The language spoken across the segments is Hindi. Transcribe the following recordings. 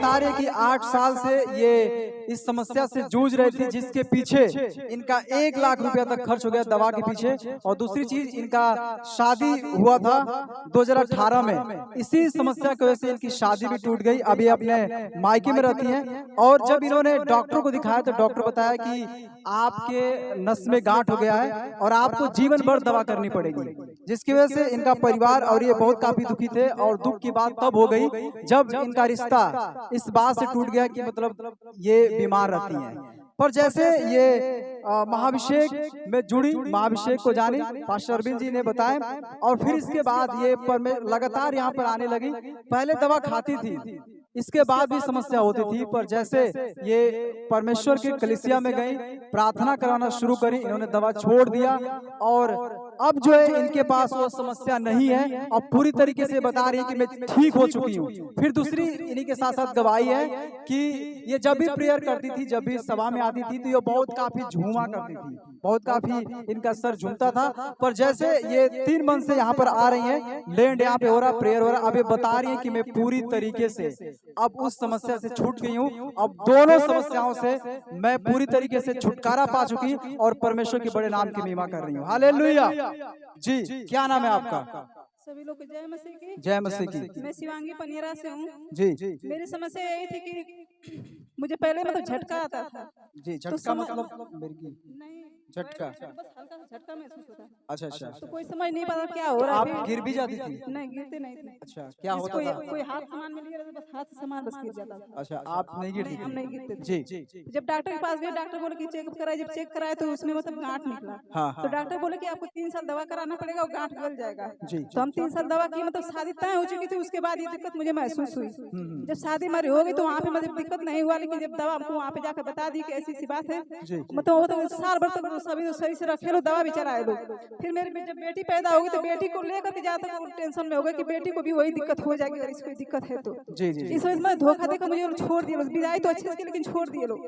बता रहे कि 8 साल से ये इस समस्या से जूझ रही थी, जिसके पीछे इनका 1 लाख रुपया तक खर्च हो गया दवा के पीछे। और दूसरी चीज, इनका शादी हुआ था 2018 में, इसी समस्या की वजह से इनकी शादी भी टूट गई। अभी अपने मायके में रहती हैं। और जब इन्होंने डॉक्टर को दिखाया तो डॉक्टर बताया कि आपके नस में गांठ हो गया है और आपको जीवन भर दवा करनी पड़ेगी, जिसकी वजह से इनका परिवार और ये बहुत काफी दुखी थे। और दुख की बात तब हो गई जब इनका रिश्ता इस बात से टूट गया कि मतलब ये बीमार रहती हैं। पर जैसे ये महाभिषेक में जुड़ी, महाभिषेक को जानी, पास्टर अरविंद जी ने बताया, और फिर इसके बाद ये लगातार यहाँ पर आने लगी। पहले दवा खाती थी, इसके बाद भी समस्या होती थी, पर जैसे ये परमेश्वर की कलीसिया में गई, प्रार्थना कराना शुरू करी, इन्होंने दवा छोड़ दिया। और अब जो है इनके पास वो समस्या नहीं है और पूरी तरीके से बता रही है कि मैं ठीक हो चुकी हूँ। फिर दूसरी इन्हीं के साथ साथ गवाही है कि ये जब भी प्रेयर करती थी, जब भी सभा में आती थी, तो ये बहुत काफी झूमा करती थी, बहुत काफी इनका सर झूमता था। पर जैसे ये 3 मंथ से यहाँ पर आ रही हैं, लैंड यहाँ पे हो रहा, प्रेयर हो रहा, अब ये बता रही है कि मैं पूरी तरीके से अब उस समस्या से छूट गई हूँ। अब दोनों समस्याओं से मैं पूरी तरीके से छुटकारा पा चुकी और परमेश्वर के बड़े नाम की महिमा कर रही हूँ। हालेलुया। जी, क्या नाम है आपका? सभी लोग जय मसीह की। जय मसीह की। मैं शिवांगी पनियरा से हूँ। जी। मेरी समस्या यही थी कि मुझे पहले मतलब झटका आता था। जी, झटका मतलब नहीं, झटका, बस हल्का सा झटका महसूस होता। अच्छा। तो कोई समझ नहीं पाता क्या हो रहा है। आप गिर भी जाती थी? नहीं, गिरते नहीं थे। अच्छा, क्या होता था? कोई हाथ सामान में लिया बस हाथ से सामान बस गिर जाता था। अच्छा, आप नहीं गिरती? हम नहीं गिरते थे। जी। जब डॉक्टर के पास गए, डॉक्टर बोले कि चेकअप कराए। जब चेक कराए तो उसमें मतलब गांठ निकला। हाँ। तो डॉक्टर बोले कि आपको 3 साल दवा कराना पड़ेगा और गांठ गल जाएगा। जी। तो हम 3 साल दवा की, मतलब शादी तय हो चुकी थी, उसके बाद ये दिक्कत मुझे महसूस हुई। जब शादी हमारी हो गई तो वहाँ पे मतलब दिक्कत नहीं हुआ, लेकिन जब दवा हमको वहाँ पे जाकर बता दी कि ऐसी सी बात है, मतलब वो तो साल भर तक सभी सही से रखे लो, दवा भी चलाए लो। फिर मेरी जब बेटी पैदा होगी तो बेटी को लेकर के ज्यादा टेंशन में हो गया कि बेटी को भी वही दिक्कत हो जाएगी अगर इसको दिक्कत है तो। इस वजह से धोखा देकर मुझे छोड़ दिए लोग, विदाई तो अच्छे से, लेकिन छोड़ दिए लोग।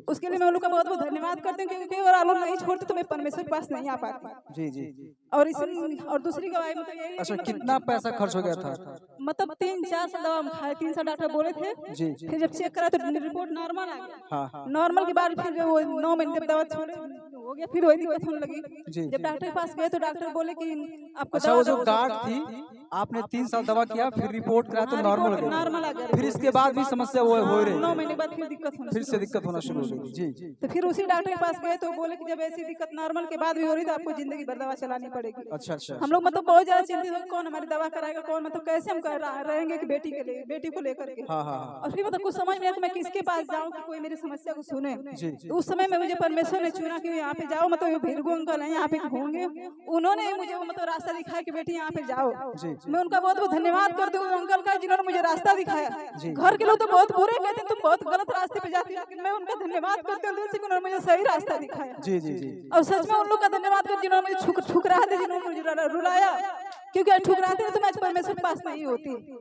उसके लिए मैं उन लोग का बहुत बहुत धन्यवाद करती हूँ, क्योंकि अगर लोग नहीं छोड़ते तो मैं परमेश्वर के पास नहीं आ पाती। जी। और दूसरी गवाही मतलब यही। अच्छा, कितना पैसा खर्च हो गया था? मतलब 3-4 साल दवा हम खाए, 3 साल डॉक्टर बोले थे। फिर जब चेक करा तो रिपोर्ट नॉर्मल आ गया। नॉर्मल के बाद फिर वो 9 महीने दवा छोड़े हो गया, फिर वही दिक्कत होने लगी। जब डॉक्टर के पास गए तो डॉक्टर बोले कि आपको अच्छा, वो जो गांठ थी, आपने 3 साल दवा किया, फिर रिपोर्ट कराया तो नॉर्मल आ गया। फिर इसके बाद भी समस्या वो हो रही? 9 महीने बाद फिर दिक्कत होना शुरू हो गई। जी। तो फिर उसी डॉक्टर के पास गए तो बोले कि जब ऐसी दिक्कत नॉर्मल के बाद भी हो रही तो आपको जिंदगी भर दवा चलानी पड़ेगी। अच्छा। हम लोग मतलब बहुत ज्यादा चिंतित हो, कौन हमारी दवा कराएगा, कौन मतलब कैसे हम रहेंगे कि बेटी के लिए, बेटी को लेकर के। और फिर मतलब कुछ समझ में आया कि मैं किसके पास जाऊँ कि कोई मेरी समस्या को सुने। तो उस समय में मुझे परमेश्वर ने चुना कि यहाँ पे जाओ, मतलब भीरगु अंकल है यहाँ पे होंगे, उन्होंने मुझे मतलब रास्ता दिखाया कि बेटी यहाँ पे जाओ। मैं उनका बहुत बहुत धन्यवाद करती हूँ अंकल का, जिन्होंने मुझे रास्ता दिखाया। घर के लोग तो बहुत बुरे कहते हैं तुम बहुत गलत रास्ते पे जाती हो, लेकिन मैं उनका धन्यवाद करती हूँ दिल से, उन्होंने मुझे सही रास्ता दिखाया। जी। और सच में उन लोग का धन्यवाद कर जिन्होंने मुझे ठुकराते, जिन्होंने मुझे रुलाया, क्योंकि ठुकराते तो मैं परमेश्वर के पास नहीं होती।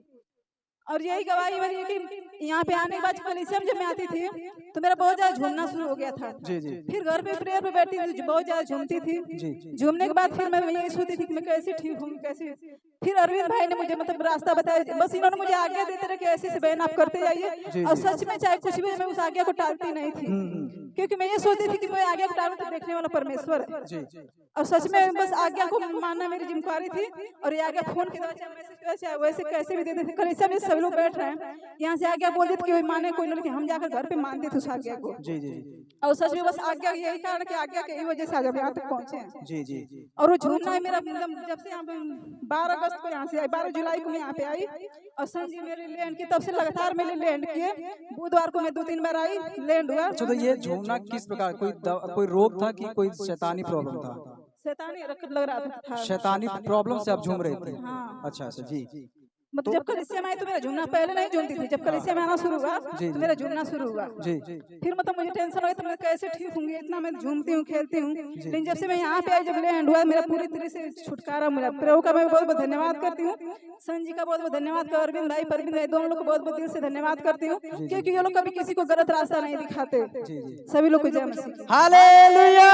और यही गवाही मेरी है कि यहाँ पे आने के बाद कलीसिया में जब मैं आती थी तो मेरा बहुत ज्यादा झूमना शुरू हो गया था। फिर घर पे प्रेयर पे बैठी थी, बहुत ज्यादा झूमती थी। झूमने के बाद फिर मैं यही सोचती थी कि मैं कैसे ठीक हूँ, कैसे। फिर अरविंद भाई ने मुझे मतलब रास्ता बताया, बस इन्होंने मुझे आज्ञा देते रहे कि ऐसे से बहन आप करते जाइए। और सच में चाहे कुछ भी, मैं उस आज्ञा को टालती नहीं थी, क्योंकि मैं ये सोचती थी कि मैं आज्ञा को टालूं तो देखने वाला परमेश्वर है। और सच में बस आज्ञा को मानना मेरी जिम्मेदारी थी। और ये आज्ञा फोन के द्वारा चाहे वैसे कैसे भी देते थे। कलीसिया में सभी लोग बैठ रहे हैं, यहाँ से आज्ञा बोल देते कि कोई माने कोई नहीं, हम जाकर घर पे मानते थे उस आज्ञा को। और सच में बस आज्ञा यही कारण कि आज्ञा के वजह से आज हम यहाँ तक पहुँचे हैं। और वो झूमना है मेरा, जब से यहाँ पे 12 अगस्त को यहाँ से आई, 12 जुलाई को मैं यहाँ पे आई, और संजी मेरे लैंड की तब से लगातार मेरे लैंड किए। बुधवार को मैं 2-3 बार आई, लैंड हुआ। तो ये झूमना किस प्रकार, कोई रोग था कि कोई शैतानी प्रॉब्लम था? शैतानी लग रहा था। शैतानी प्रॉब्लम से आप झूम रहे थे? हाँ। अच्छा जी। मतलब जब कलीसिया में आई तो मेरा झूमना, पहले नहीं झूमती थी, जब कलीसिया में आना शुरू हुआ तो मेरा झूमना शुरू हुआ। फिर मतलब मुझे टेंशन हुई तो मैं कैसे ठीक होंगी, इतना मैं झूमती हूँ खेलती हूँ। लेकिन जब से मैं यहाँ पे आई, जब लैंड हुआ, मेरा पूरी तरह से छुटकारा मिला। प्रभु का मैं बहुत बहुत धन्यवाद करती हूँ, संजी का बहुत बहुत धन्यवाद, अरविंद भाई परविंद भाई दोनों लोग को बहुत बहुत दिल से धन्यवाद करती हूँ, क्योंकि ये लोग कभी किसी को गलत रास्ता नहीं दिखाते। सभी लोग को जय मसीह। हालेलुया।